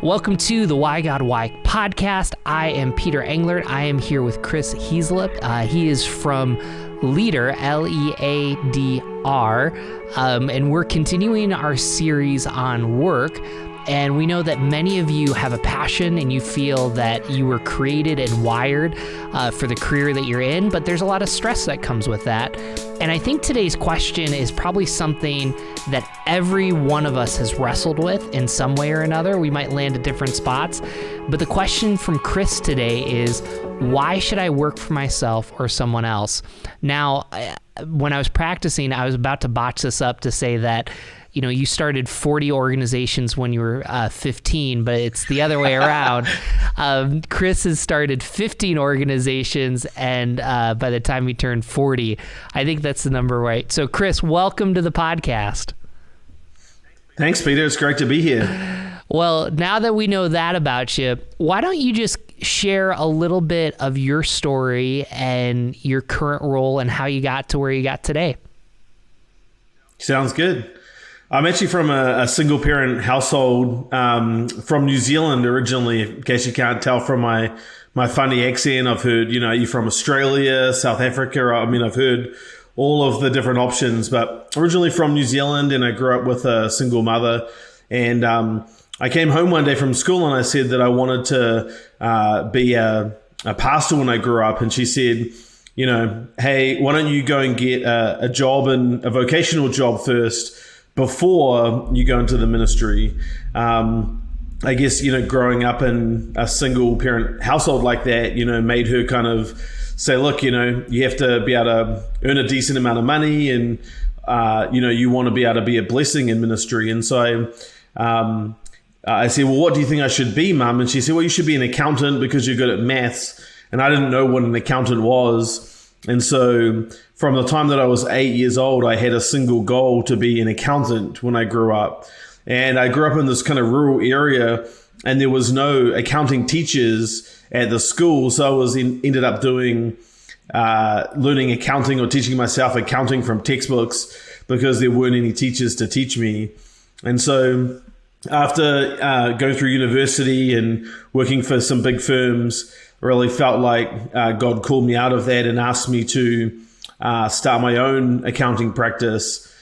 Welcome to the Why God Why podcast. I am Peter Englert. I am here with Chris Heaslip. He is from Leadr, Leadr, and we're continuing our series on work. And we know that many of you have a passion and you feel that you were created and wired for the career that you're in, but there's a lot of stress that comes with that. And I think today's question is probably something that every one of us has wrestled with in some way or another. We might land at different spots, but the question from Chris today is, why should I work for myself or someone else? Now, when I was practicing, I was about to botch this up to say that you started 40 organizations when you were 15, but it's the other way around. Chris has started 15 organizations, and by the time he turned 40, I think that's the number right. So Chris, welcome to the podcast. Thanks, Peter. It's great to be here. Well, now that we know that about you, why don't you just share a little bit of your story and your current role and how you got to where you got today? Sounds good. I'm actually from a single parent household from New Zealand originally, in case you can't tell from my funny accent. I've heard, are you from Australia, South Africa? I've heard all of the different options, but originally from New Zealand, and I grew up with a single mother. And I came home one day from school and I said that I wanted to be a pastor when I grew up. And she said, hey, why don't you go and get a job, and a vocational job first, before you go into the ministry. I guess, growing up in a single parent household like that, made her kind of say, look, you have to be able to earn a decent amount of money, and, you want to be able to be a blessing in ministry. And so I said, well, what do you think I should be, Mum? And she said, well, you should be an accountant because you're good at maths. And I didn't know what an accountant was. And so from the time that I was 8 years old, I had a single goal to be an accountant when I grew up. And I grew up in this kind of rural area, and there was no accounting teachers at the school. So I ended up doing learning accounting, or teaching myself accounting from textbooks, because there weren't any teachers to teach me. And so after going through university and working for some big firms, really felt like God called me out of that and asked me to start my own accounting practice,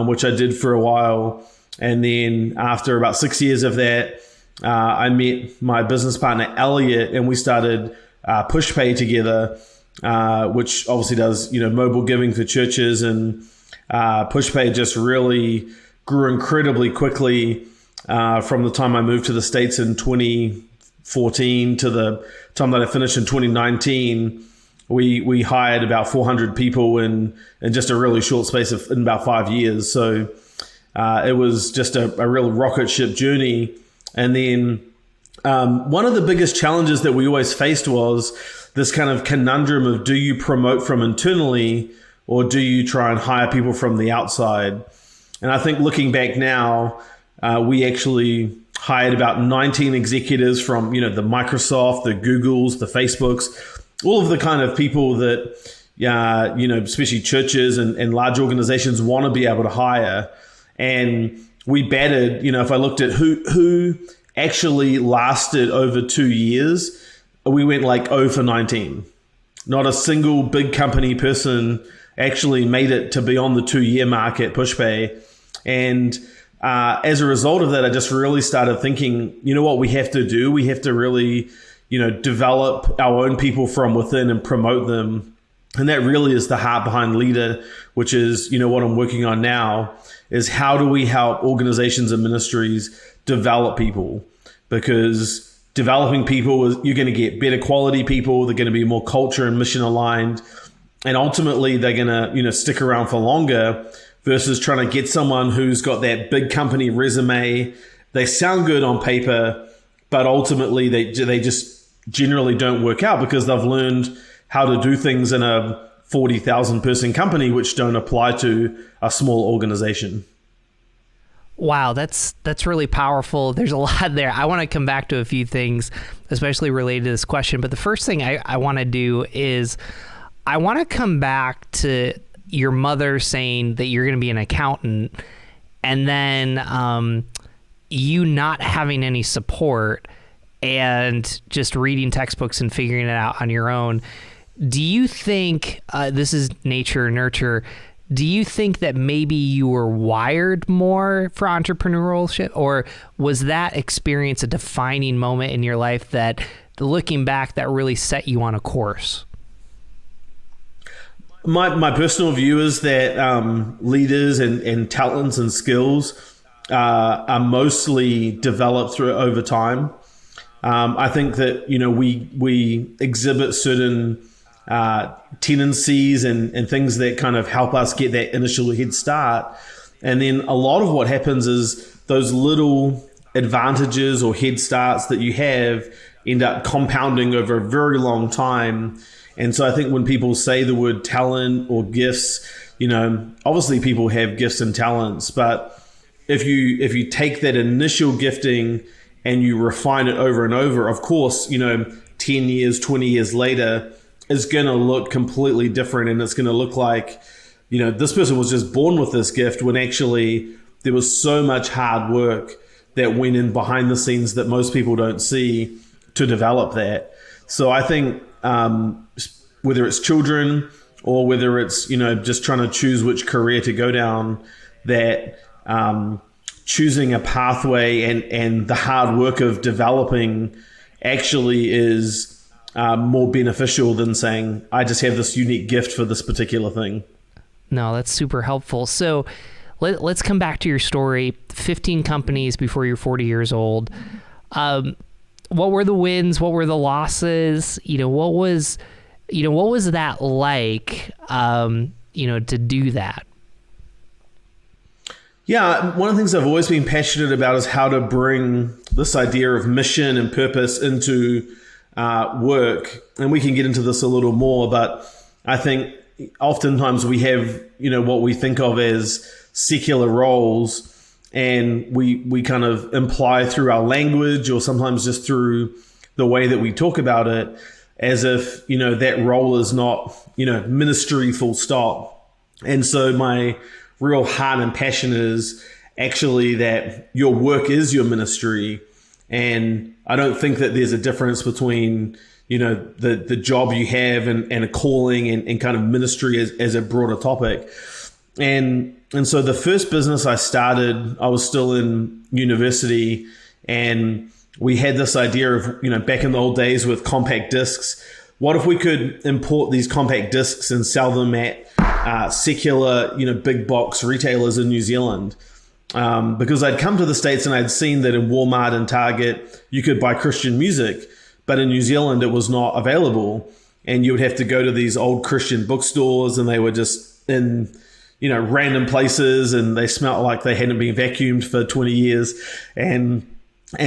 which I did for a while. And then after about 6 years of that, I met my business partner, Elliot, and we started Pushpay together, which obviously does, mobile giving for churches. And Pushpay just really grew incredibly quickly from the time I moved to the States in 2014 to the time that I finished in 2019. We hired about 400 people in just a really short space of in about 5 years. So it was just a real rocket ship journey. And then one of the biggest challenges that we always faced was this kind of conundrum of, do you promote from internally, or do you try and hire people from the outside? And I think looking back now, we actually hired about 19 executives from, the Microsoft, the Googles, the Facebooks, all of the kind of people that, especially churches and large organizations want to be able to hire. And we batted, if I looked at who actually lasted over 2 years, we went like 0 for 19. Not a single big company person actually made it to be on the 2-year mark at Pushpay. And as a result of that, I just really started thinking, what we have to do? We have to really, develop our own people from within and promote them. And that really is the heart behind Leadr, which is, what I'm working on now, is how do we help organizations and ministries develop people? Because developing people, you're going to get better quality people. They're going to be more culture and mission aligned. And ultimately, they're going to, stick around for longer, versus trying to get someone who's got that big company resume. They sound good on paper, but ultimately they just generally don't work out because they've learned how to do things in a 40,000 person company, which don't apply to a small organization. Wow, that's really powerful. There's a lot there. I want to come back to a few things, especially related to this question. But the first thing I want to do is I want to come back to your mother saying that you're going to be an accountant, and then you not having any support and just reading textbooks and figuring it out on your own. Do you think, this is nature or nurture, do you think that maybe you were wired more for entrepreneurship, or was that experience a defining moment in your life that, looking back, that really set you on a course? My personal view is that leaders and talents and skills are mostly developed over time. I think that, we exhibit certain tendencies and things that kind of help us get that initial head start. And then a lot of what happens is those little advantages or head starts that you have end up compounding over a very long time. And so I think when people say the word talent or gifts, obviously people have gifts and talents, but if you take that initial gifting and you refine it over and over, of course, 10 years, 20 years later, it's going to look completely different. And it's going to look like, this person was just born with this gift, when actually there was so much hard work that went in behind the scenes that most people don't see to develop that. So I think whether it's children or whether it's, just trying to choose which career to go down, that choosing a pathway and the hard work of developing actually is more beneficial than saying, I just have this unique gift for this particular thing. No, that's super helpful. So let's come back to your story. 15 companies before you're 40 years old. What were the wins? What were the losses? What was that like, to do that? Yeah, one of the things I've always been passionate about is how to bring this idea of mission and purpose into work. And we can get into this a little more, but I think oftentimes we have, what we think of as secular roles, and we kind of imply through our language or sometimes just through the way that we talk about it as if, that role is not, ministry full stop. And so my real heart and passion is actually that your work is your ministry. And I don't think that there's a difference between, the job you have and a calling and kind of ministry as a broader topic. And so the first business I started, I was still in university, and we had this idea of, back in the old days with compact discs, what if we could import these compact discs and sell them at secular, big box retailers in New Zealand? Because I'd come to the States and I'd seen that in Walmart and Target, you could buy Christian music, but in New Zealand, it was not available. And you would have to go to these old Christian bookstores, and they were just in, random places, and they smelled like they hadn't been vacuumed for 20 years. And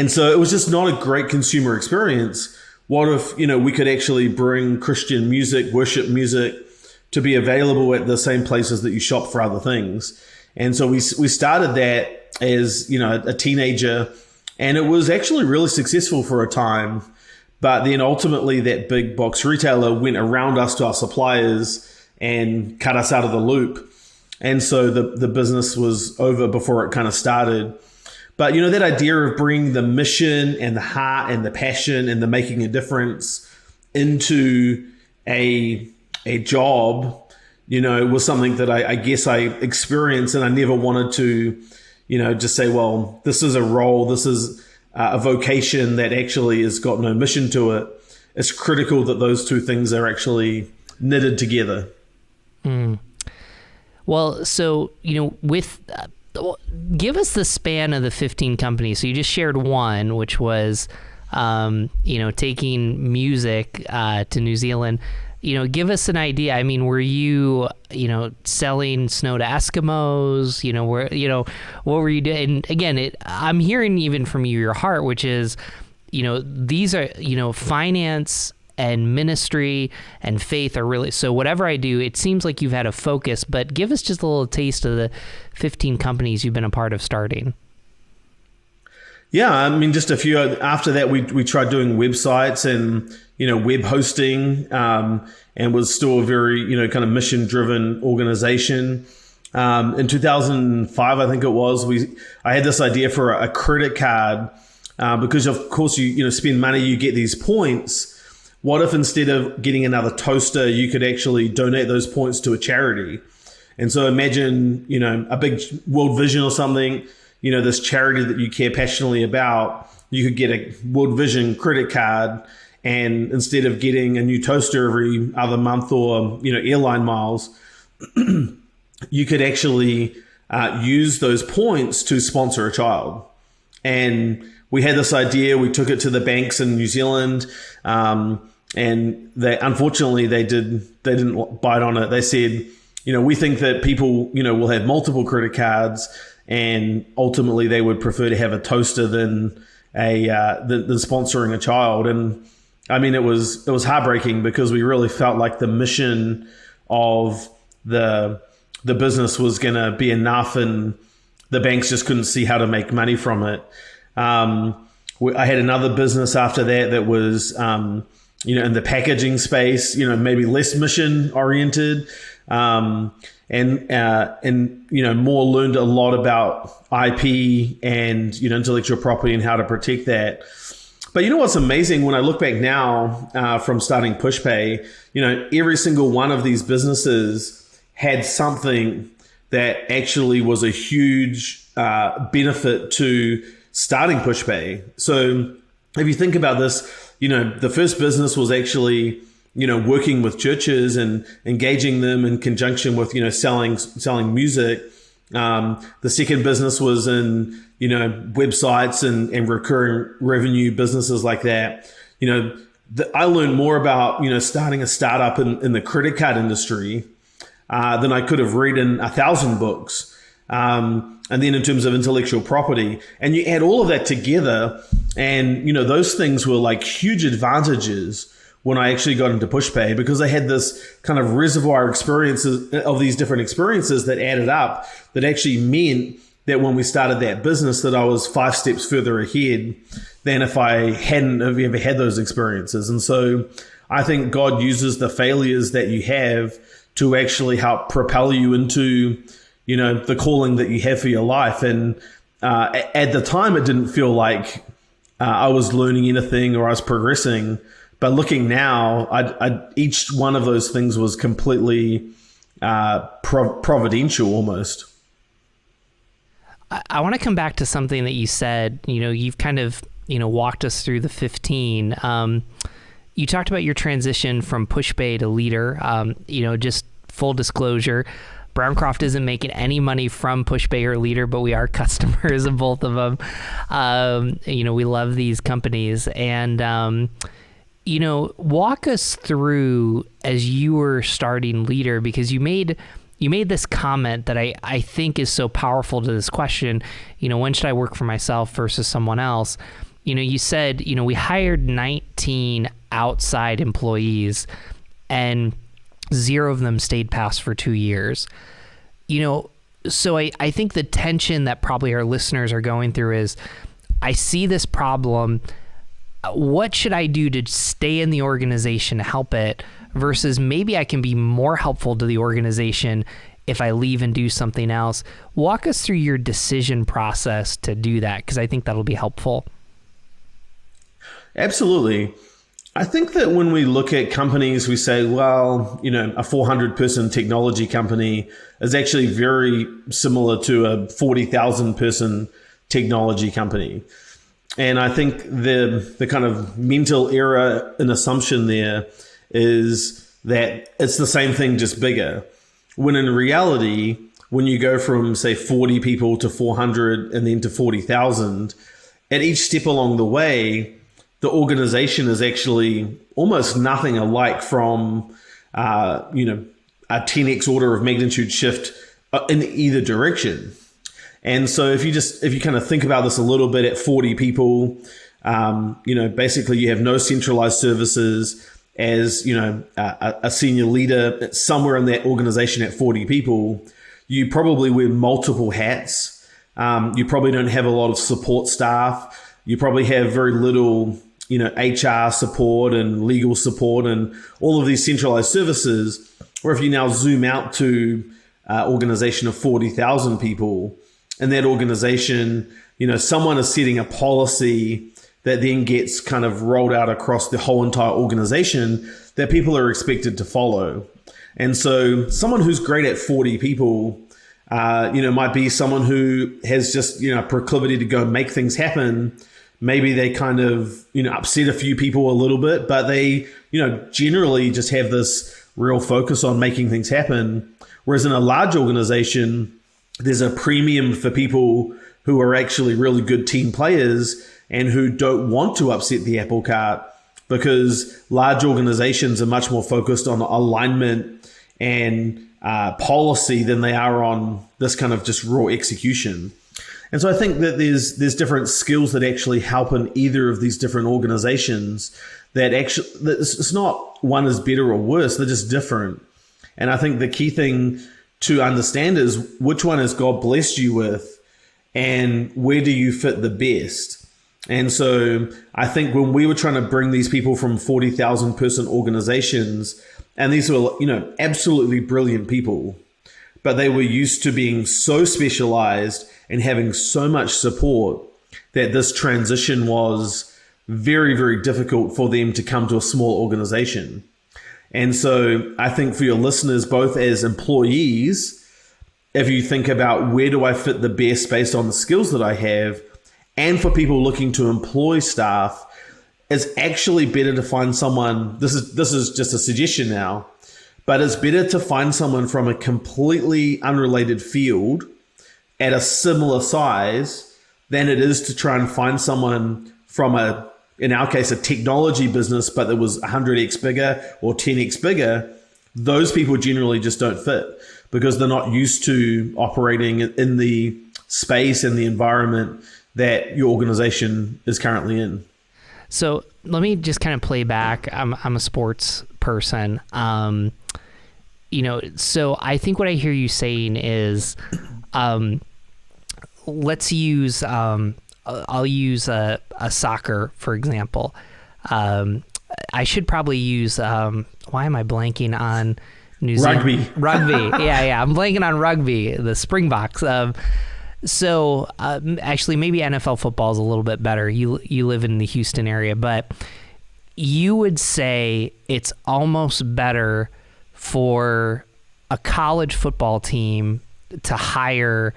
so it was just not a great consumer experience. What if, we could actually bring Christian music, worship music, to be available at the same places that you shop for other things? And so we started that as, a teenager, and it was actually really successful for a time. But then ultimately that big box retailer went around us to our suppliers and cut us out of the loop. And so the business was over before it kind of started. But, that idea of bringing the mission and the heart and the passion and the making a difference into a job, was something that I guess I experienced, and I never wanted to, just say, well, this is a role, this is a vocation that actually has got no mission to it. It's critical that those two things are actually knitted together. Well, so, with give us the span of the 15 companies. So you just shared one, which was, taking music to New Zealand. Give us an idea. I mean, were you, selling snow to Eskimos? What were you doing? And again, I'm hearing even from you, your heart, which is, these are, finance and ministry and faith are really, so whatever I do, it seems like you've had a focus, but give us just a little taste of the 15 companies you've been a part of starting. Yeah, I mean, just a few. After that, we tried doing websites and, web hosting, and was still a very, kind of mission-driven organization. In 2005, I think it was, I had this idea for a credit card because, of course, you spend money, you get these points. What if instead of getting another toaster, you could actually donate those points to a charity? And so imagine, a big World Vision or something, this charity that you care passionately about, you could get a World Vision credit card, and instead of getting a new toaster every other month or, airline miles, you could actually use those points to sponsor a child. And we had this idea, we took it to the banks in New Zealand, and unfortunately they didn't bite on it. They said, we think that people, will have multiple credit cards, and ultimately they would prefer to have a toaster than than sponsoring a child. And I mean, it was heartbreaking because we really felt like the mission of the business was going to be enough, and the banks just couldn't see how to make money from it. I had another business after that was, in the packaging space, maybe less mission oriented, and more learned a lot about IP and, intellectual property and how to protect that. But what's amazing when I look back now from starting Pushpay, every single one of these businesses had something that actually was a huge benefit to starting Pushpay. So if you think about this, the first business was actually, working with churches and engaging them in conjunction with, selling music. The second business was in, websites and recurring revenue businesses like that. I learned more about, starting a startup in the credit card industry than I could have read in 1,000 books. And then in terms of intellectual property, and you add all of that together, and those things were like huge advantages when I actually got into Pushpay, because I had this kind of reservoir experiences of these different experiences that added up, that actually meant that when we started that business, that I was 5 steps further ahead than if I hadn't have ever had those experiences. And so I think God uses the failures that you have to actually help propel you into the calling that you have for your life. And at the time, it didn't feel like I was learning anything or I was progressing. But looking now, each one of those things was completely providential almost. I want to come back to something that you said. You've kind of, walked us through the 15. You talked about your transition from Pushpay to Leadr. Just full disclosure, Browncroft isn't making any money from Pushpay or Leadr, but we are customers of both of them. We love these companies. And, walk us through as you were starting Leadr, because you made this comment that I think is so powerful to this question, when should I work for myself versus someone else? You said, we hired 19 outside employees and 0 of them stayed past for 2 years. So I think the tension that probably our listeners are going through is, I see this problem. What should I do to stay in the organization to help it, versus maybe I can be more helpful to the organization if I leave and do something else? Walk us through your decision process to do that, because I think that'll be helpful. Absolutely. I think that when we look at companies, we say, well, a 400-person technology company is actually very similar to a 40,000-person technology company. And I think the kind of mental error and assumption there is that it's the same thing, just bigger. When in reality, when you go from, say, 40 people to 400 and then to 40,000, at each step along the way, the organization is actually almost nothing alike from, a 10x order of magnitude shift in either direction. And so if you kind of think about this a little bit, at 40 people, basically you have no centralized services. As a senior leader somewhere in that organization at 40 people, you probably wear multiple hats. You probably don't have a lot of support staff. You probably have very little, HR support and legal support and all of these centralized services. Or if you now zoom out to organization of 40,000 people. In that organization, someone is setting a policy that then gets kind of rolled out across the whole entire organization that people are expected to follow. And so someone who's great at 40 people, might be someone who has just, a proclivity to go make things happen. Maybe they kind of, upset a few people a little bit, but they, generally just have this real focus on making things happen. Whereas in a large organization, there's a premium for people who are actually really good team players and who don't want to upset the apple cart, because large organizations are much more focused on alignment and policy than they are on this kind of just raw execution. And so I think that there's different skills that actually help in either of these different organizations that actually, it's not one is better or worse, they're just different. And I think the key thing to understand is which one has God blessed you with and where do you fit the best. And so I think when we were trying to bring these people from 40,000 person organizations, and these were, absolutely brilliant people, but they were used to being so specialized and having so much support that this transition was very, very difficult for them to come to a small organization. And so I think for your listeners, both as employees, if you think about where do I fit the best based on the skills that I have, and for people looking to employ staff, it's actually better to find someone, this is just a suggestion now, but it's better to find someone from a completely unrelated field at a similar size than it is to try and find someone from in our case, a technology business, but that was 100x bigger or 10x bigger. Those people generally just don't fit because they're not used to operating in the space and the environment that your organization is currently in. So let me just kind of play back. I'm a sports person. So I think what I hear you saying is, let's use, I'll use a soccer, for example. I should probably use, why am I blanking on New Zealand? Rugby. Yeah. I'm blanking on rugby, the Springboks. So actually, maybe NFL football is a little bit better. You live in the Houston area, but you would say it's almost better for a college football team to hire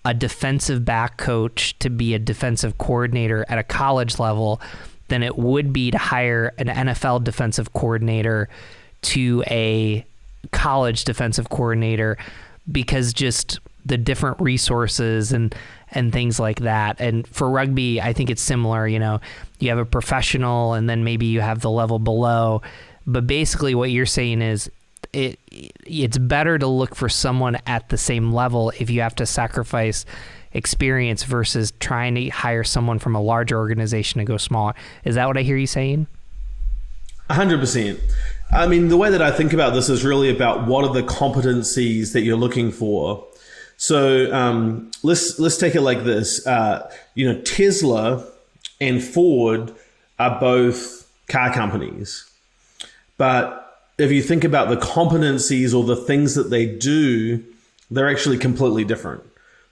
a defensive back coach to be a defensive coordinator at a college level than it would be to hire an NFL defensive coordinator to a college defensive coordinator, because just the different resources and things like that. And for rugby, I think it's similar. You have a professional and then maybe you have the level below. But basically what you're saying is it's better to look for someone at the same level if you have to sacrifice experience versus trying to hire someone from a larger organization to go smaller. Is that what I hear you saying? 100%. I mean, the way that I think about this is really about what are the competencies that you're looking for. So let's take it like this. Tesla and Ford are both car companies, but if you think about the competencies or the things that they do, they're actually completely different.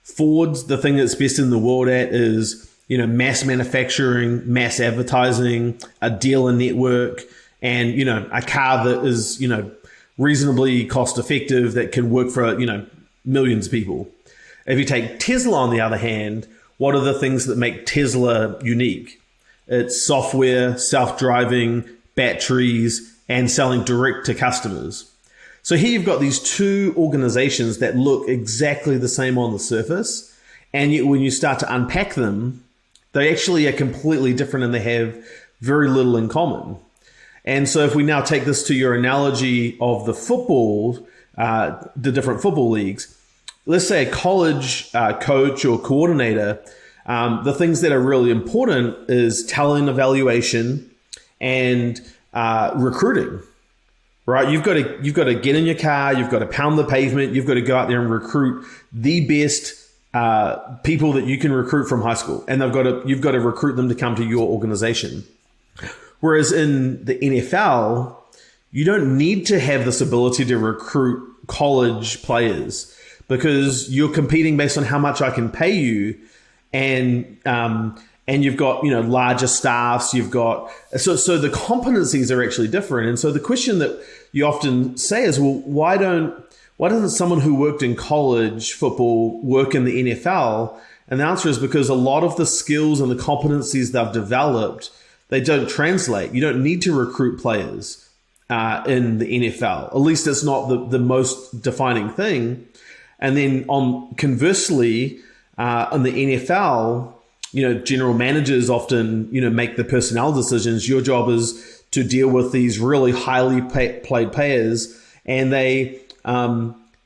Ford's, the thing that's best in the world at is, mass manufacturing, mass advertising, a dealer network, and, a car that is, reasonably cost effective that can work for, millions of people. If you take Tesla, on the other hand, what are the things that make Tesla unique? It's software, self-driving, batteries, and selling direct to customers. So here you've got these two organizations that look exactly the same on the surface, and yet when you start to unpack them, they actually are completely different and they have very little in common. And so if we now take this to your analogy of the football, the different football leagues, let's say a college coach or coordinator, the things that are really important is talent evaluation and recruiting, right? You've got to get in your car, you've got to pound the pavement, you've got to go out there and recruit the best people that you can recruit from high school, and you've got to recruit them to come to your organization. Whereas in the NFL, you don't need to have this ability to recruit college players, because you're competing based on how much I can pay you, and you've got larger staffs. You've got so the competencies are actually different. And so the question that you often say is, well, why doesn't someone who worked in college football work in the NFL? And the answer is because a lot of the skills and the competencies they've developed, they don't translate. You don't need to recruit players in the NFL. At least it's not the most defining thing. And then conversely, in the NFL, general managers often, make the personnel decisions. Your job is to deal with these really highly played players, and they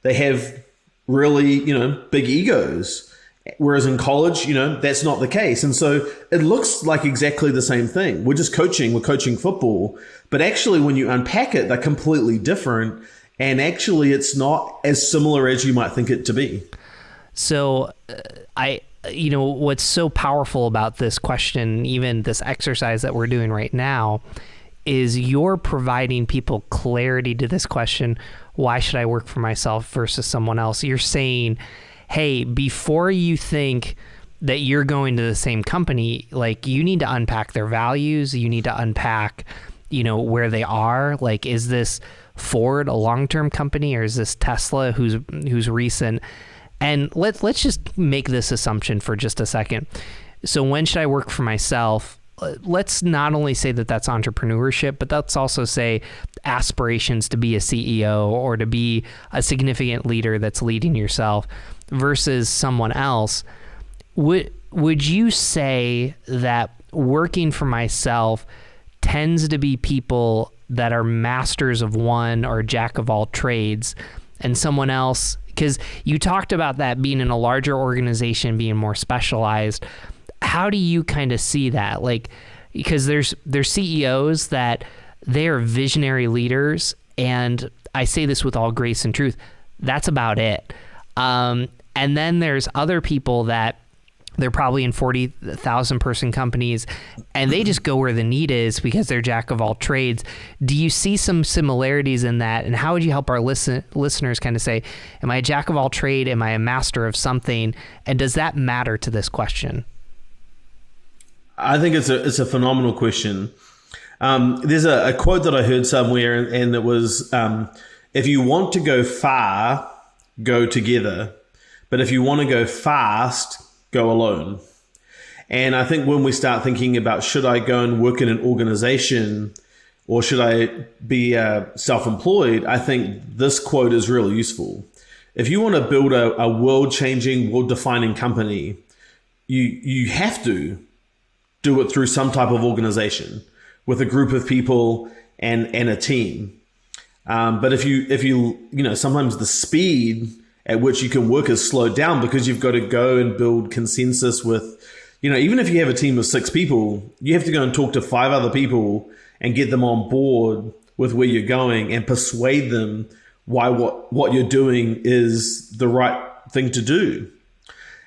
have really, big egos. Whereas in college, that's not the case. And so it looks like exactly the same thing. We're coaching football, but actually when you unpack it, they're completely different. And actually it's not as similar as you might think it to be. So what's so powerful about this question, even this exercise that we're doing right now, is you're providing people clarity to this question. Why should I work for myself versus someone else? You're saying, hey, before you think that you're going to the same company, like, you need to unpack their values. You need to unpack, where they are. Like, is this Ford a long-term company, or is this Tesla who's recent? And let's just make this assumption for just a second. So when should I work for myself? Let's not only say that that's entrepreneurship, but let's also say aspirations to be a CEO or to be a significant leader that's leading yourself versus someone else. Would you say that working for myself tends to be people that are masters of one or jack of all trades, and someone else, because you talked about that being in a larger organization, being more specialized. How do you kind of see that? Like, because there's CEOs that they are visionary leaders, and I say this with all grace and truth, that's about it. And then there's other people that they're probably in 40,000 person companies, and they just go where the need is because they're jack of all trades. Do you see some similarities in that? And how would you help our listeners kind of say, am I a jack of all trade? Am I a master of something? And does that matter to this question? I think it's a phenomenal question. There's a quote that I heard somewhere, and it was, if you want to go far, go together. But if you want to go fast, go alone. And I think when we start thinking about, should I go and work in an organization or should I be self-employed, I think this quote is really useful. If you want to build a world-changing, world-defining company, you have to do it through some type of organization with a group of people and a team. But if you sometimes the speed at which you can work is slowed down because you've got to go and build consensus with, even if you have a team of 6 people, you have to go and talk to 5 other people and get them on board with where you're going and persuade them why what you're doing is the right thing to do.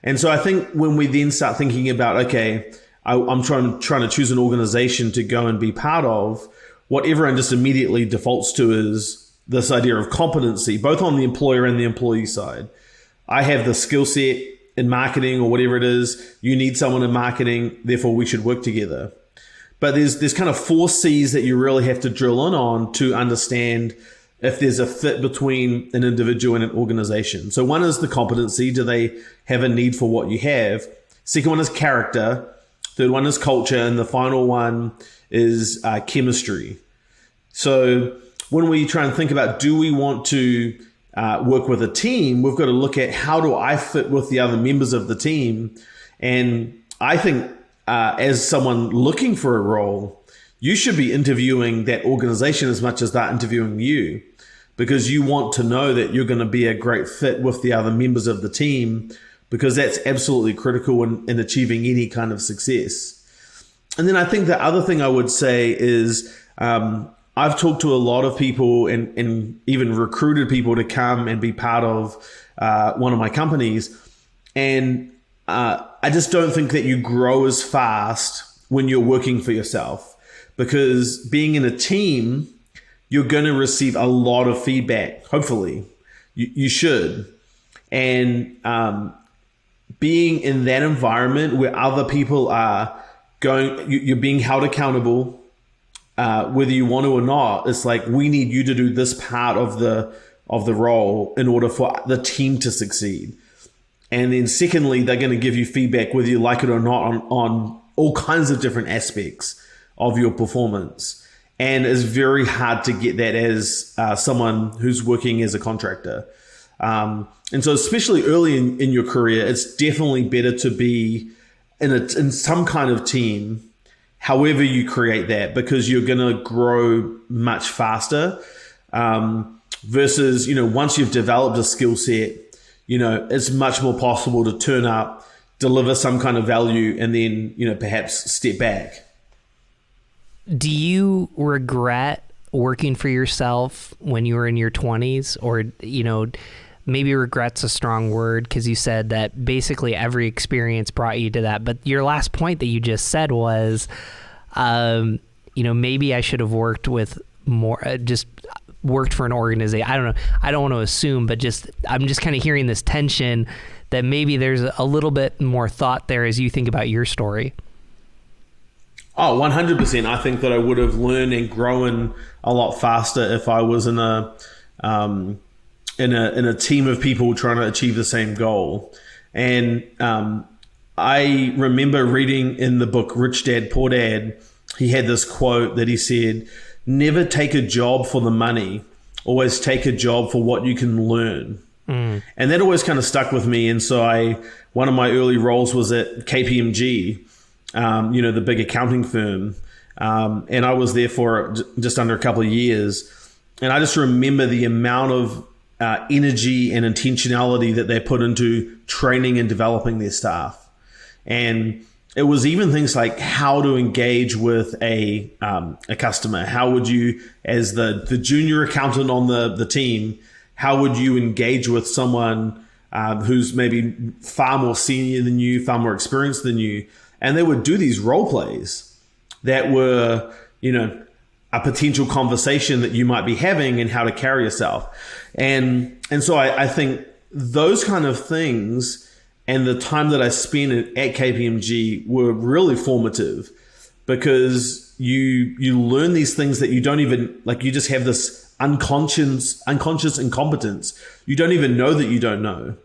And so I think when we then start thinking about, okay, I'm trying to choose an organization to go and be part of, what everyone just immediately defaults to is this idea of competency, both on the employer and the employee side. I have the skill set in marketing or whatever it is. You need someone in marketing, therefore we should work together. But there's kind of 4 C's that you really have to drill in on to understand if there's a fit between an individual and an organization. So one is the competency. Do they have a need for what you have? Second one is character. Third one is culture. And the final one is chemistry. So when we try and think about, do we want to work with a team, we've got to look at, how do I fit with the other members of the team? And I think as someone looking for a role, you should be interviewing that organization as much as they're interviewing you, because you want to know that you're going to be a great fit with the other members of the team, because that's absolutely critical in achieving any kind of success. And then I think the other thing I would say is, I've talked to a lot of people and even recruited people to come and be part of one of my companies. And I just don't think that you grow as fast when you're working for yourself, because being in a team, you're going to receive a lot of feedback. Hopefully, You should. And being in that environment where other people are you're being held accountable, whether you want to or not, it's like, we need you to do this part of the role in order for the team to succeed. And then secondly, they're going to give you feedback, whether you like it or not, on all kinds of different aspects of your performance. And it's very hard to get that as someone who's working as a contractor. And so especially early in your career, it's definitely better to be in some kind of team, however you create that, because you're going to grow much faster versus, once you've developed a skill set, it's much more possible to turn up, deliver some kind of value, and then, perhaps step back. Do you regret working for yourself when you were in your 20s? Or, maybe regret's a strong word, because you said that basically every experience brought you to that. But your last point that you just said was, maybe I should have worked with more, just worked for an organization. I don't know. I don't want to assume, but I'm just kind of hearing this tension that maybe there's a little bit more thought there as you think about your story. Oh, 100%. I think that I would have learned and grown a lot faster if I was in a team of people trying to achieve the same goal. And I remember reading in the book Rich Dad, Poor Dad, he had this quote that he said, "Never take a job for the money, always take a job for what you can learn." And that always kind of stuck with me. And so one of my early roles was at KPMG, the big accounting firm. And I was there for just under a couple of years. And I just remember the amount of energy and intentionality that they put into training and developing their staff. And it was even things like how to engage with a customer. How would you, as the junior accountant on the team, how would you engage with someone who's maybe far more senior than you, far more experienced than you? And they would do these role plays that were, a potential conversation that you might be having and how to carry yourself. And so I think those kind of things and the time that I spent at KPMG were really formative, because you learn these things that you don't even, like, you just have this unconscious incompetence. You don't even know that you don't know.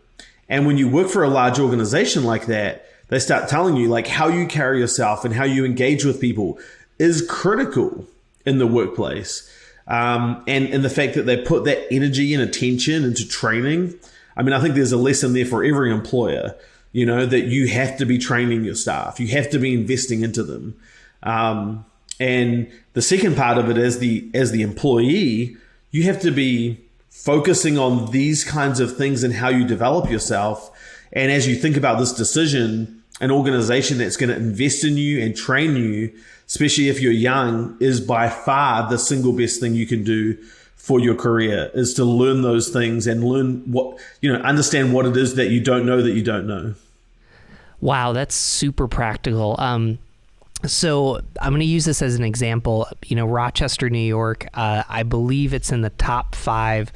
And when you work for a large organization like that, they start telling you, like, how you carry yourself and how you engage with people is critical in the workplace. And the fact that they put that energy and attention into training. I mean, I think there's a lesson there for every employer, that you have to be training your staff. You have to be investing into them. And the second part of it, as the employee, you have to be focusing on these kinds of things and how you develop yourself. And as you think about this decision, an organization that's going to invest in you and train you, especially if you're young, is by far the single best thing you can do for your career, is to learn those things and understand what it is that you don't know. Wow, that's super practical. So I'm going to use this as an example. Rochester, New York, I believe it's in the top 5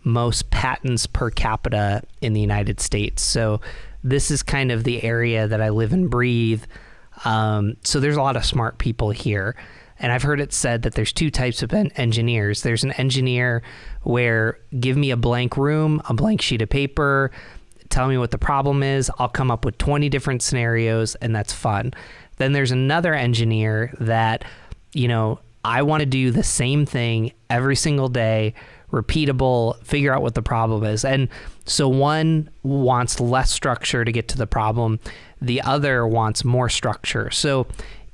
most patents per capita in the United States. So this is kind of the area that I live and breathe. So there's a lot of smart people here. And I've heard it said that there's 2 types of engineers. There's an engineer where give me a blank room, a blank sheet of paper, tell me what the problem is. I'll come up with 20 different scenarios, and that's fun. Then there's another engineer that, I want to do the same thing every single day, repeatable, figure out what the problem is. And so one wants less structure to get to the problem. The other wants more structure. So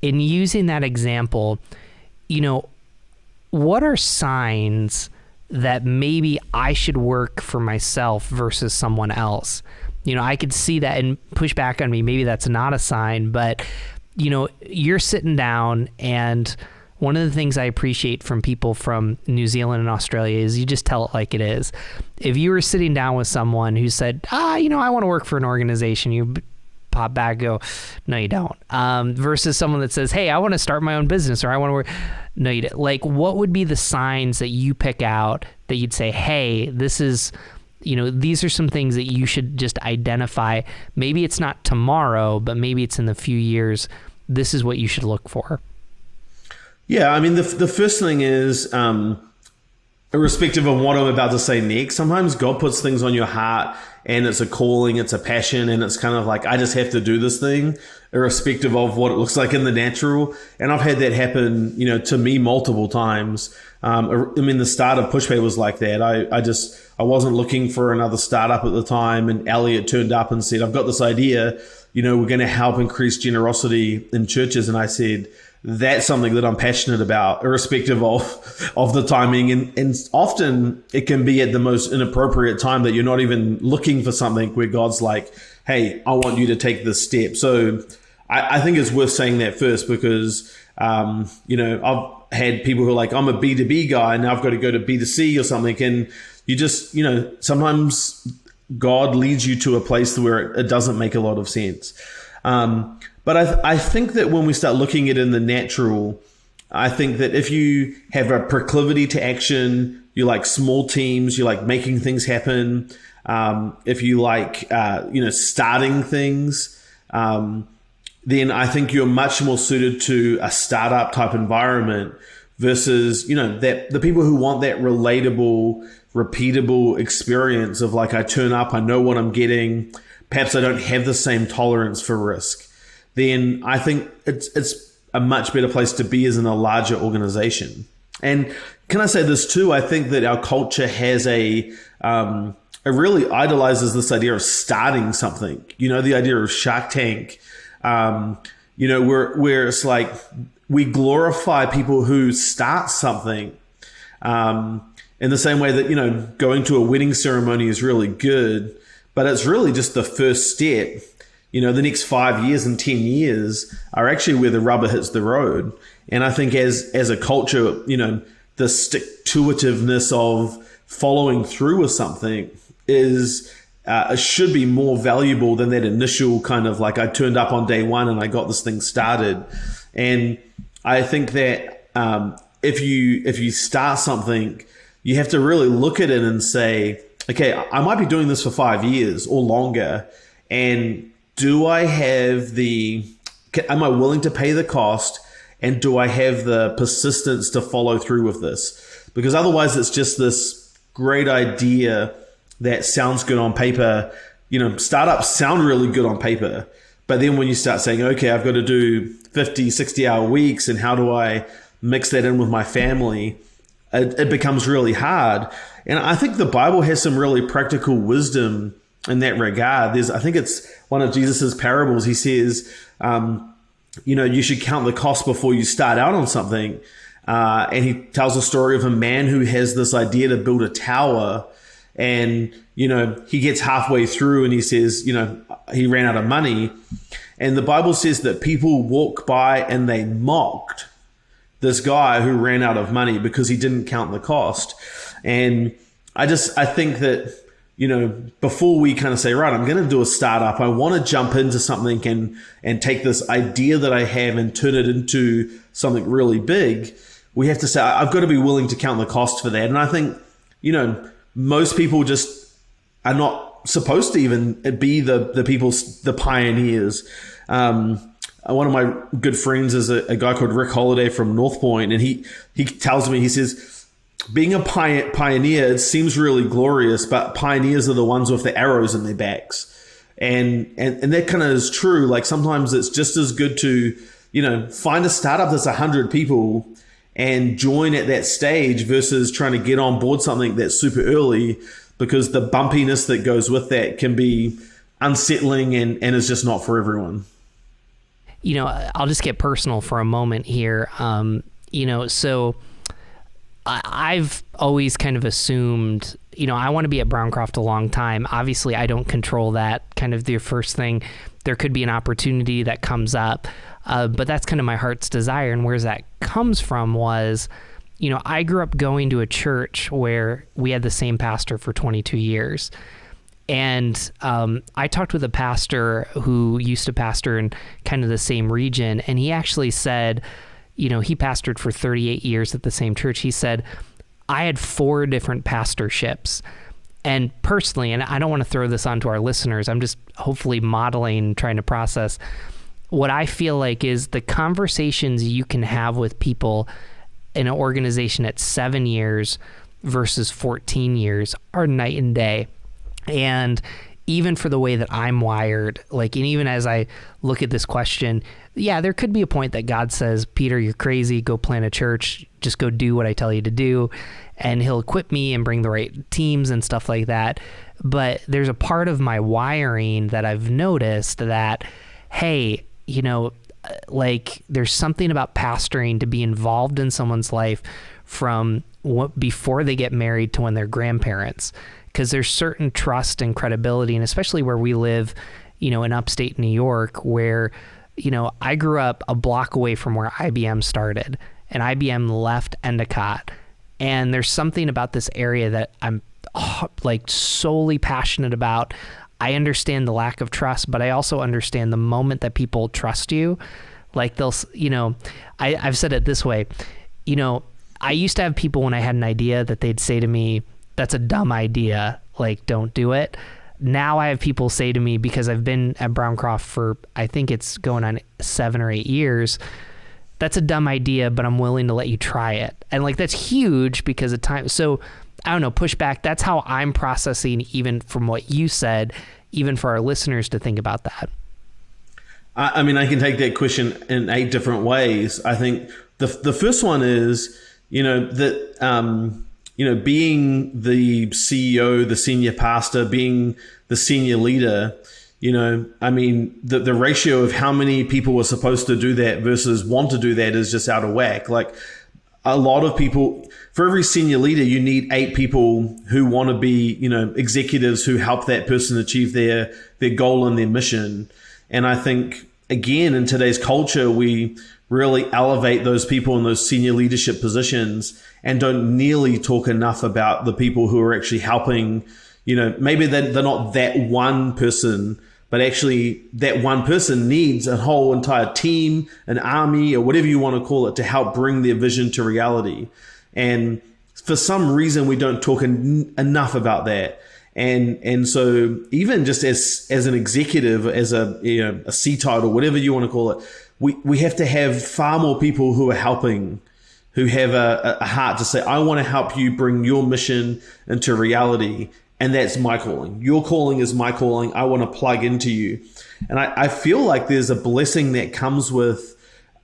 in using that example, what are signs that maybe I should work for myself versus someone else? I could see that and push back on me. Maybe that's not a sign, but you're sitting down, and one of the things I appreciate from people from New Zealand and Australia is you just tell it like it is. If you were sitting down with someone who said, I want to work for an organization, you pop back, go, no, you don't. Versus someone that says, hey, I want to start my own business, or I want to work. No, you don't. Like, what would be the signs that you pick out that you'd say, hey, this is, these are some things that you should just identify. Maybe it's not tomorrow, but maybe it's in the few years. This is what you should look for. Yeah, I mean, the first thing is, irrespective of what I'm about to say next, sometimes God puts things on your heart and it's a calling, it's a passion, and it's kind of like, I just have to do this thing, irrespective of what it looks like in the natural. And I've had that happen, to me multiple times. I mean, the start of Pushpay was like that. I wasn't looking for another startup at the time, and Elliot turned up and said, I've got this idea, we're going to help increase generosity in churches. And I said, that's something that I'm passionate about, irrespective of the timing. And often it can be at the most inappropriate time that you're not even looking for something, where God's like, hey, I want you to take this step. So I think it's worth saying that first, because, I've had people who are like, I'm a B2B guy, and now I've got to go to B2C or something. And you just, sometimes God leads you to a place where it doesn't make a lot of sense. But I think that when we start looking at it in the natural, I think that if you have a proclivity to action, you like small teams, you like making things happen, if you like, starting things, then I think you're much more suited to a startup type environment versus, that the people who want that relatable, repeatable experience of like, I turn up, I know what I'm getting, perhaps I don't have the same tolerance for risk. Then I think it's a much better place to be as in a larger organization. And can I say this too? I think that our culture has it really idolizes this idea of starting something. The idea of Shark Tank, where it's like we glorify people who start something in the same way that, going to a wedding ceremony is really good, but it's really just the first step. The next 5 years and 10 years are actually where the rubber hits the road. And I think as a culture, the stick-to-itiveness of following through with something should be more valuable than that initial kind of like, I turned up on day one and I got this thing started. And I think that if you start something, you have to really look at it and say, okay, I might be doing this for 5 years or longer, and do I have am I willing to pay the cost, and do I have the persistence to follow through with this? Because otherwise it's just this great idea that sounds good on paper. Startups sound really good on paper, but then when you start saying, okay, I've got to do 50, 60-hour weeks, and how do I mix that in with my family? It becomes really hard. And I think the Bible has some really practical wisdom in that regard. I think it's one of Jesus's parables. He says, you should count the cost before you start out on something. And he tells a story of a man who has this idea to build a tower, and, he gets halfway through and he says, he ran out of money. And the Bible says that people walk by and they mocked this guy who ran out of money because he didn't count the cost. And I think that, before we kind of say, right, I'm going to do a startup, I want to jump into something and take this idea that I have and turn it into something really big, we have to say, I've got to be willing to count the cost for that. And I think, most people just are not supposed to even be the pioneers. One of my good friends is a guy called Rick Holiday from North Point, and he tells me, he says, being a pioneer, it seems really glorious, but pioneers are the ones with the arrows in their backs. And that kind of is true. Like sometimes it's just as good to, find a startup that's 100 people and join at that stage versus trying to get on board something that's super early, because the bumpiness that goes with that can be unsettling and is just not for everyone. I'll just get personal for a moment here. So I've always kind of assumed, I want to be at Browncroft a long time. Obviously, I don't control that, kind of the first thing. There could be an opportunity that comes up, but that's kind of my heart's desire. And where that comes from was, I grew up going to a church where we had the same pastor for 22 years. And I talked with a pastor who used to pastor in kind of the same region, and he actually said, he pastored for 38 years at the same church. He said, I had 4 different pastorships, And personally, and I don't want to throw this onto our listeners, I'm just hopefully modeling, trying to process what I feel like is the conversations you can have with people in an organization at 7 years versus 14 years are night and day. And even for the way that I'm wired, like, and even as I look at this question, yeah, there could be a point that God says, Peter, you're crazy, go plant a church, just go do what I tell you to do. And he'll equip me and bring the right teams and stuff like that. But there's a part of my wiring that I've noticed that, hey, you know, like there's something about pastoring to be involved in someone's life from before they get married to when they're grandparents, because there's certain trust and credibility, and especially where we live, you know, in upstate New York, where, you know, I grew up a block away from where IBM started, and IBM left Endicott. And there's something about this area that I'm like solely passionate about. I understand the lack of trust, but I also understand the moment that people trust you, like they'll, you know, I've said it this way, you know, I used to have people when I had an idea that they'd say to me, that's a dumb idea, like don't do it. Now I have people say to me, because I've been at Browncroft for, I think it's going on 7 or 8 years, that's a dumb idea, but I'm willing to let you try it. And like, that's huge because of time. So I don't know, pushback. That's how I'm processing, even from what you said, even for our listeners to think about that. I mean, I can take that question in 8 different ways. I think the first one is, you know, that, you know, being the CEO, the senior pastor, being the senior leader, you know, I mean, the ratio of how many people were supposed to do that versus want to do that is just out of whack. Like a lot of people, for every senior leader, you need 8 people who want to be, you know, executives who help that person achieve their goal and their mission. And I think, again, in today's culture, we really elevate those people in those senior leadership positions and don't nearly talk enough about the people who are actually helping. You know, maybe they're not that one person, but actually that one person needs a whole entire team, an army, or whatever you want to call it, to help bring their vision to reality. And for some reason, we don't talk enough about that. And so even just as an executive, as a, you know, a C-title, whatever you want to call it, we have to have far more people who are helping, who have a heart to say, I want to help you bring your mission into reality. And that's my calling. Your calling is my calling. I want to plug into you. And I feel like there's a blessing that comes with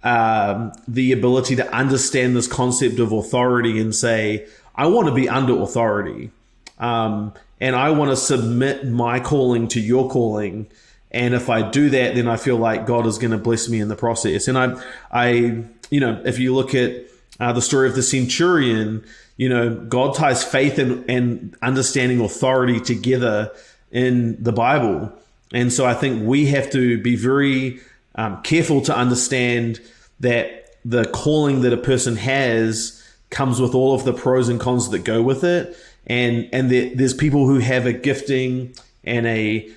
the ability to understand this concept of authority and say, I want to be under authority. And I want to submit my calling to your calling. And if I do that, then I feel like God is going to bless me in the process. And I, you know, if you look at the story of the centurion, you know, God ties faith and understanding authority together in the Bible. And so I think we have to be very careful to understand that the calling that a person has comes with all of the pros and cons that go with it. And there's people who have a gifting and an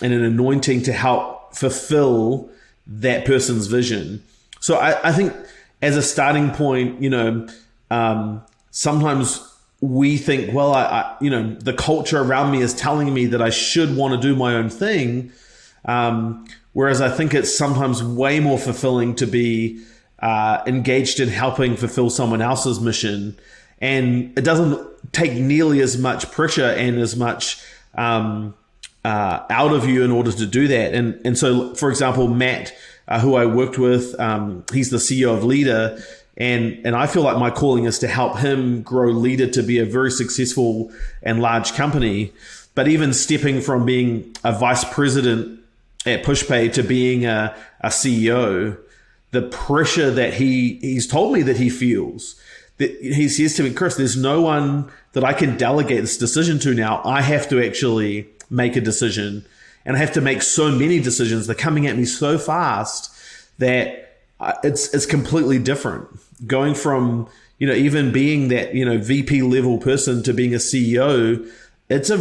anointing to help fulfill that person's vision. So I think as a starting point, you know, sometimes we think, well, I you know, the culture around me is telling me that I should want to do my own thing. Whereas I think it's sometimes way more fulfilling to be engaged in helping fulfill someone else's mission. And it doesn't take nearly as much pressure and as much out of you in order to do that. And so, for example, Matt, who I worked with, he's the CEO of Leadr. And I feel like my calling is to help him grow Leadr to be a very successful and large company. But even stepping from being a vice president at Pushpay to being a CEO, the pressure that he's told me that he feels, that he says to me, Chris, there's no one that I can delegate this decision to now. I have to actually make a decision, and I have to make so many decisions. They're coming at me so fast that it's completely different. Going from, you know, even being that, you know, VP level person to being a CEO, it's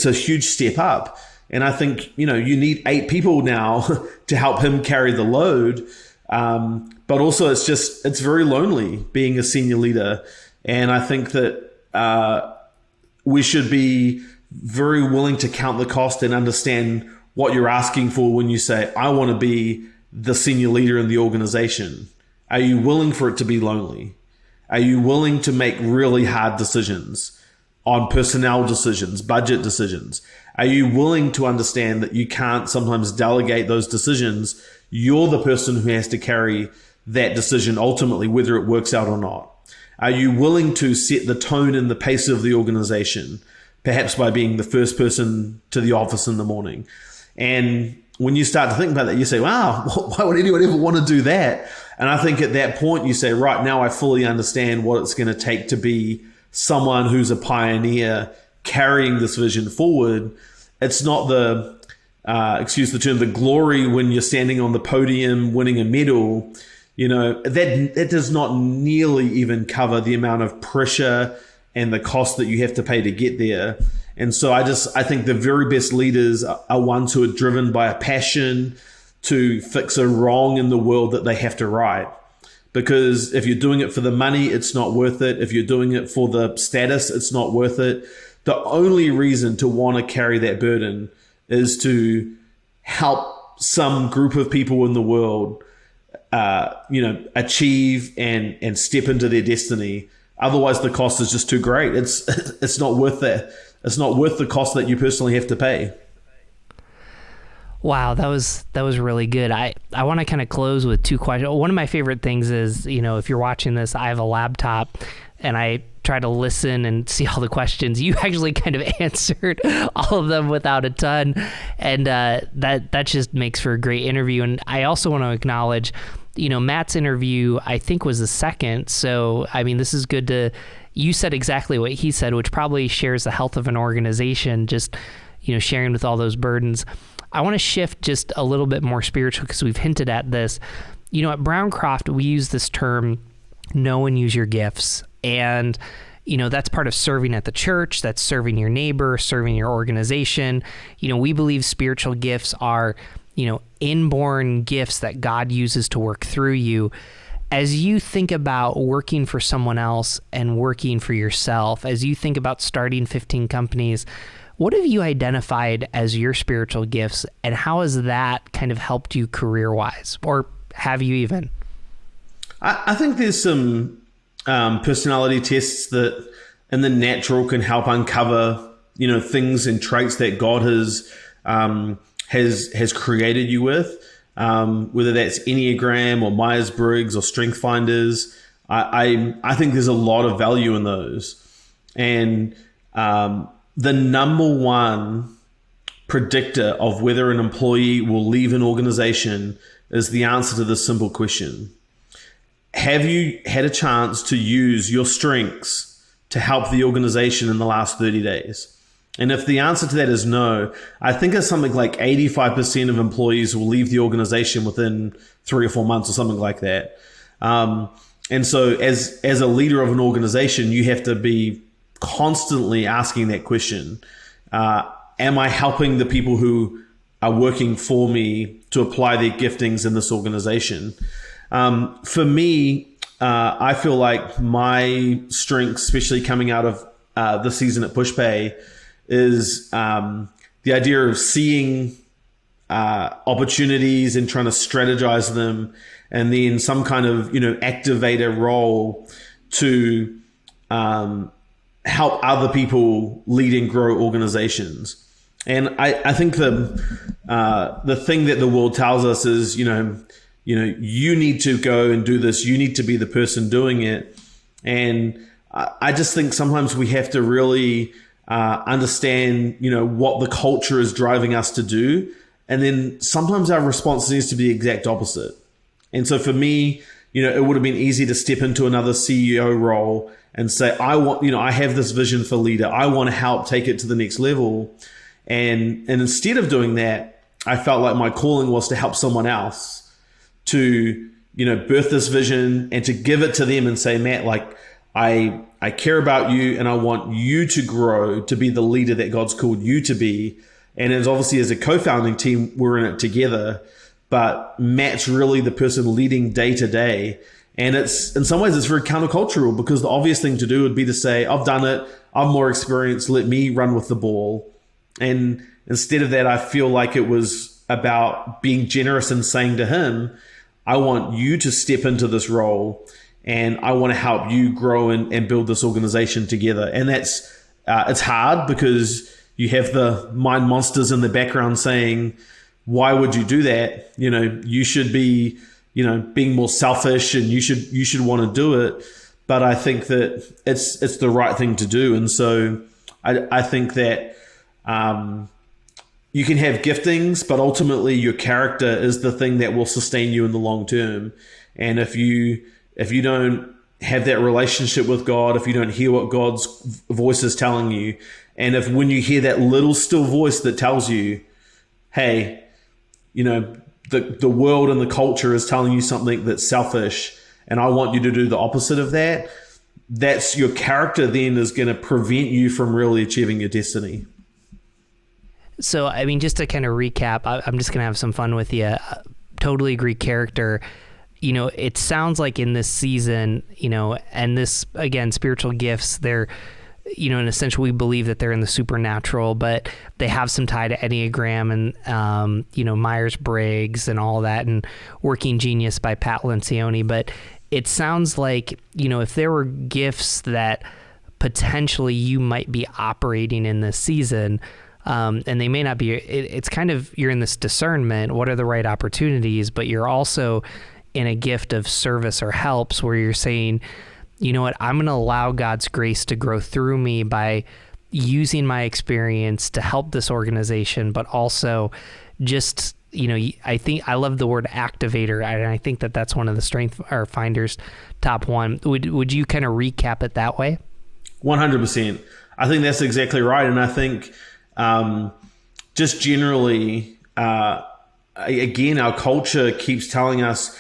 a huge step up. And I think, you know, you need 8 people now to help him carry the load. But also it's very lonely being a senior leader. And I think that we should be very willing to count the cost and understand what you're asking for when you say, I want to be the senior leader in the organization. Are you willing for it to be lonely? Are you willing to make really hard decisions on personnel decisions, budget decisions? Are you willing to understand that you can't sometimes delegate those decisions? You're the person who has to carry that decision ultimately, whether it works out or not. Are you willing to set the tone and the pace of the organization, perhaps by being the first person to the office in the morning? And when you start to think about that, you say, wow, why would anyone ever want to do that? And I think at that point you say, right, now I fully understand what it's going to take to be someone who's a pioneer carrying this vision forward. It's not the, excuse the term, the glory when you're standing on the podium winning a medal. That does not nearly even cover the amount of pressure and the cost that you have to pay to get there. And so I think the very best leaders are ones who are driven by a passion to fix a wrong in the world that they have to right. Because if you're doing it for the money, it's not worth it. If you're doing it for the status, it's not worth it. The only reason to want to carry that burden is to help some group of people in the world, achieve and step into their destiny. Otherwise, the cost is just too great. It's not worth that. It's not worth the cost that you personally have to pay. Wow, that was really good. I want to kind of close with two questions. One of my favorite things is, if you're watching this, I have a laptop and I try to listen and see all the questions. You actually kind of answered all of them without a ton. And that just makes for a great interview. And I also want to acknowledge, Matt's interview, I think, was the second. So, this is good you said exactly what he said, which probably shares the health of an organization, just, sharing with all those burdens. I want to shift just a little bit more spiritual because we've hinted at this. At Browncroft, we use this term, know and use your gifts. And, that's part of serving at the church. That's serving your neighbor, serving your organization. We believe spiritual gifts are, inborn gifts that God uses to work through you. As you think about working for someone else and working for yourself, as you think about starting 15 companies, what have you identified as your spiritual gifts, and how has that kind of helped you career-wise, or have you even? I think there's some personality tests that in the natural can help uncover, things and traits that God has created you with, whether that's Enneagram or Myers-Briggs or Strength Finders. I think there's a lot of value in those. And the number one predictor of whether an employee will leave an organization is the answer to this simple question. Have you had a chance to use your strengths to help the organization in the last 30 days? And if the answer to that is no, I think it's something like 85% of employees will leave the organization within 3 or 4 months or something like that. And so as a leader of an organization, you have to be constantly asking that question. Am I helping the people who are working for me to apply their giftings in this organization? For me, I feel like my strengths, especially coming out of the season at Pushpay, is the idea of seeing opportunities and trying to strategize them, and then some kind of activator role to help other people lead and grow organizations. And I think the thing that the world tells us is you need to go and do this. You need to be the person doing it. And I just think sometimes we have to really understand, what the culture is driving us to do. And then sometimes our response needs to be the exact opposite. And so for me, it would have been easy to step into another CEO role and say, I have this vision for Leadr. I want to help take it to the next level. And instead of doing that, I felt like my calling was to help someone else to, birth this vision and to give it to them and say, Matt, like, I care about you and I want you to grow to be the leader that God's called you to be. And as a co-founding team, we're in it together, but Matt's really the person leading day to day. And it's, in some ways, it's very countercultural, because the obvious thing to do would be to say, I've done it. I'm more experienced, let me run with the ball. And instead of that, I feel like it was about being generous and saying to him, I want you to step into this role, and I want to help you grow and build this organization together. And that's it's hard because you have the mind monsters in the background saying, why would you do that? You should be, being more selfish, and you should want to do it. But I think that it's the right thing to do. And so I think that you can have giftings, but ultimately your character is the thing that will sustain you in the long term. And if you don't have that relationship with God, if you don't hear what God's voice is telling you, and if when you hear that little still voice that tells you, hey, the world and the culture is telling you something that's selfish, and I want you to do the opposite of that, that's your character then is going to prevent you from really achieving your destiny. So, I mean, just to kind of recap, I'm just going to have some fun with you. Totally agree, character. It sounds like in this season, and this, again, spiritual gifts, they're, in essential, we believe that they're in the supernatural, but they have some tie to Enneagram and, Myers-Briggs and all that, and Working Genius by Pat Lencioni. But it sounds like, if there were gifts that potentially you might be operating in this season, and they may not be, it's kind of, you're in this discernment, what are the right opportunities, but you're also in a gift of service or helps where you're saying, you know what, I'm going to allow God's grace to grow through me by using my experience to help this organization, but also just, I think I love the word activator, and I think that that's one of the Strength or Finders top one. Would you kind of recap it that way? 100%. I think that's exactly right. And I think just generally, again, our culture keeps telling us,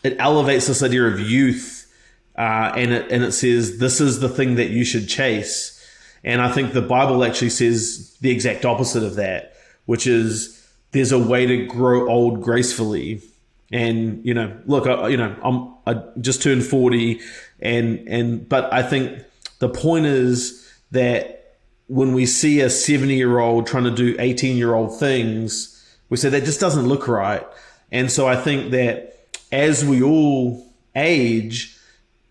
it elevates this idea of youth, and it says this is the thing that you should chase. And I think the Bible actually says the exact opposite of that, which is there's a way to grow old gracefully. And look, I just turned 40, but I think the point is that when we see a 70-year-old trying to do 18-year-old things, we say that just doesn't look right. And so I think that as we all age,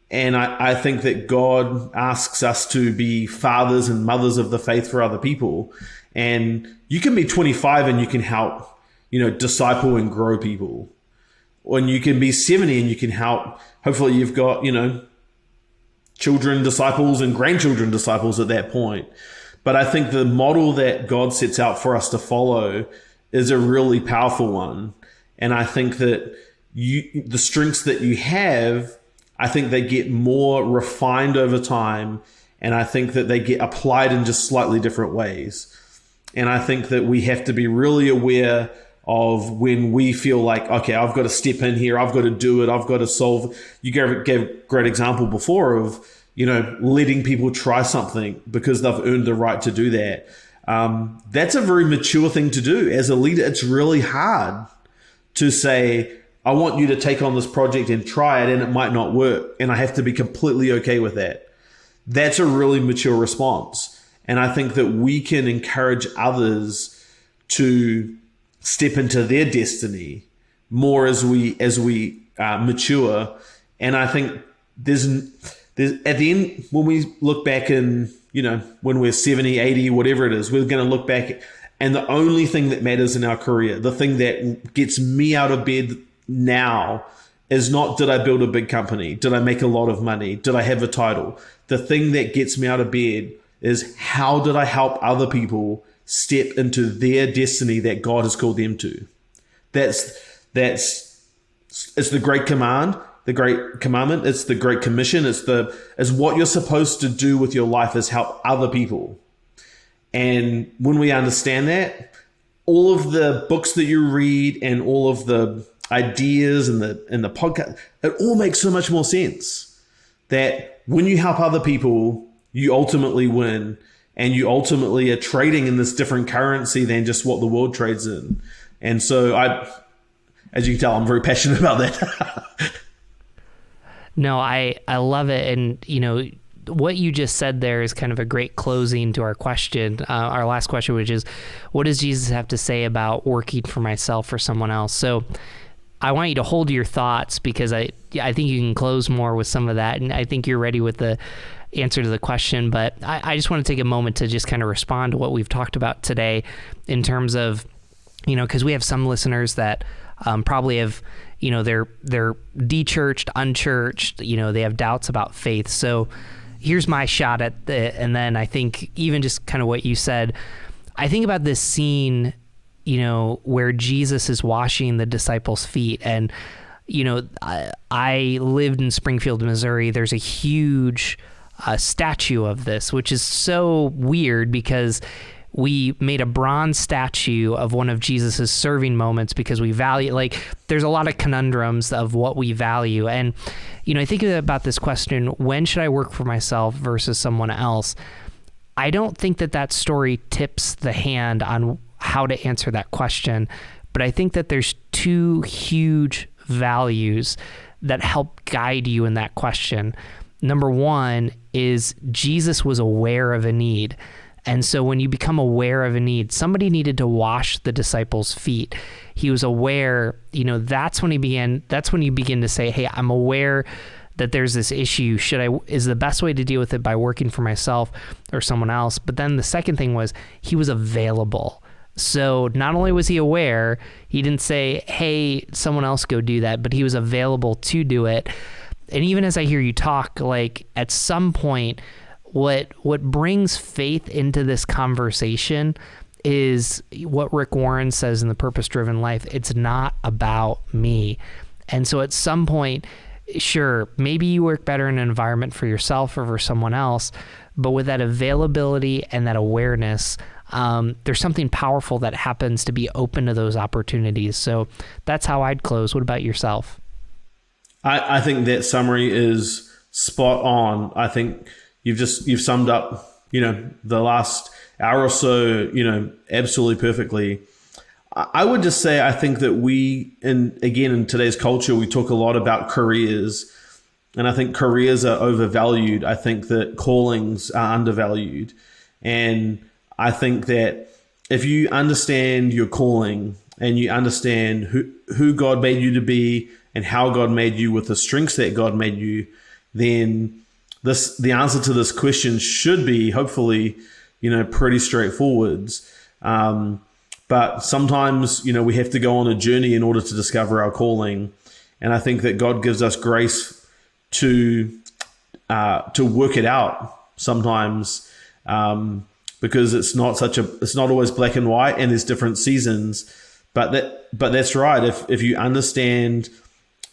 and I think that God asks us to be fathers and mothers of the faith for other people. And you can be 25 and you can help, disciple and grow people. When you can be 70 and you can help, hopefully you've got, children disciples and grandchildren disciples at that point. But I think the model that God sets out for us to follow is a really powerful one. And I think that the strengths that you have, I think they get more refined over time. And I think that they get applied in just slightly different ways. And I think that we have to be really aware of when we feel like, okay, I've got to step in here, I've got to do it, I've got to solve. You gave a great example before of, letting people try something because they've earned the right to do that. That's a very mature thing to do. As a leader, it's really hard to say, I want you to take on this project and try it, and it might not work. And I have to be completely okay with that. That's a really mature response. And I think that we can encourage others to step into their destiny more as we mature. And I think there's at the end, when we look back in, when we're 70, 80, whatever it is, we're going to look back, and the only thing that matters in our career, the thing that gets me out of bed now, is not, did I build a big company? Did I make a lot of money? Did I have a title? The thing that gets me out of bed is, how did I help other people step into their destiny that God has called them to? It's the great command, the great commandment. It's the great commission. It's what you're supposed to do with your life is help other people. And when we understand that, all of the books that you read and all of the ideas and the podcast, it all makes so much more sense. That when you help other people, you ultimately win, and you ultimately are trading in this different currency than just what the world trades in. And so as you can tell, I'm very passionate about that. No, I love it. And, what you just said there is kind of a great closing to our question, our last question, which is, what does Jesus have to say about working for myself or someone else? So I want you to hold your thoughts, because I think you can close more with some of that, and I think you're ready with the answer to the question. But I just want to take a moment to just kind of respond to what we've talked about today in terms of, because we have some listeners that probably have, they're de-churched, unchurched, they have doubts about faith. So here's my shot at and then I think even just kind of what you said, I think about this scene, where Jesus is washing the disciples' feet. And, I lived in Springfield, Missouri. There's a huge statue of this, which is so weird because we made a bronze statue of one of Jesus's serving moments because we value, there's a lot of conundrums of what we value. And, I think about this question, when should I work for myself versus someone else? I don't think that story tips the hand on how to answer that question, but I think that there's two huge values that help guide you in that question. Number one is Jesus was aware of a need. And so when you become aware of a need, somebody needed to wash the disciples' feet. He was aware, that's when you begin to say, hey, I'm aware that there's this issue. Is the best way to deal with it by working for myself or someone else? But then the second thing was he was available. So not only was he aware, he didn't say, hey, someone else go do that, but he was available to do it. And even as I hear you talk, at some point, what brings faith into this conversation is what Rick Warren says in The Purpose-Driven Life. It's not about me. And so at some point, sure, maybe you work better in an environment for yourself or for someone else, but with that availability and that awareness, there's something powerful that happens to be open to those opportunities. So that's how I'd close. What about yourself? I think that summary is spot on. I think you've summed up, the last hour or so, absolutely perfectly. I would just say, I think that in today's culture, we talk a lot about careers, and I think careers are overvalued. I think that callings are undervalued. And I think that if you understand your calling and you understand who God made you to be and how God made you with the strengths that God made you, then the answer to this question should be hopefully, pretty straightforward. But sometimes, we have to go on a journey in order to discover our calling. And I think that God gives us grace to work it out sometimes, because it's not always black and white, and there's different seasons. But that's right. If you understand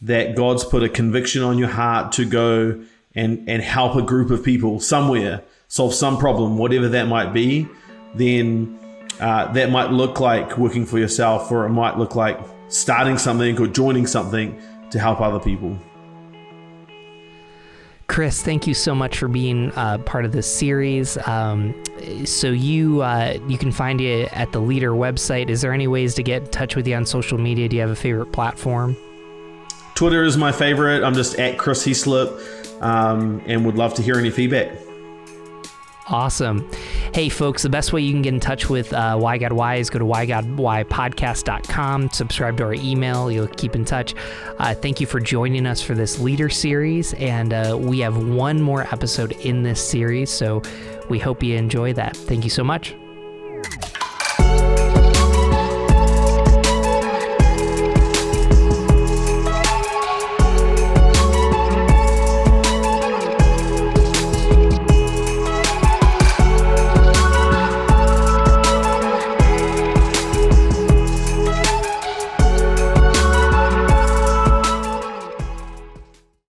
that God's put a conviction on your heart to go and help a group of people somewhere, solve some problem, whatever that might be, then that might look like working for yourself, or it might look like starting something or joining something to help other people. Chris, thank you so much for being part of this series. So you can find you at the Leadr website. Is there any ways to get in touch with you on social media? Do you have a favorite platform? Twitter is my favorite. I'm just at Chris Heaslip, and would love to hear any feedback. Awesome. Hey, folks, the best way you can get in touch with Why God Why is go to whygodwhypodcast.com, subscribe to our email. You'll keep in touch. Thank you for joining us for this Leadr series, and we have one more episode in this series, so we hope you enjoy that. Thank you so much.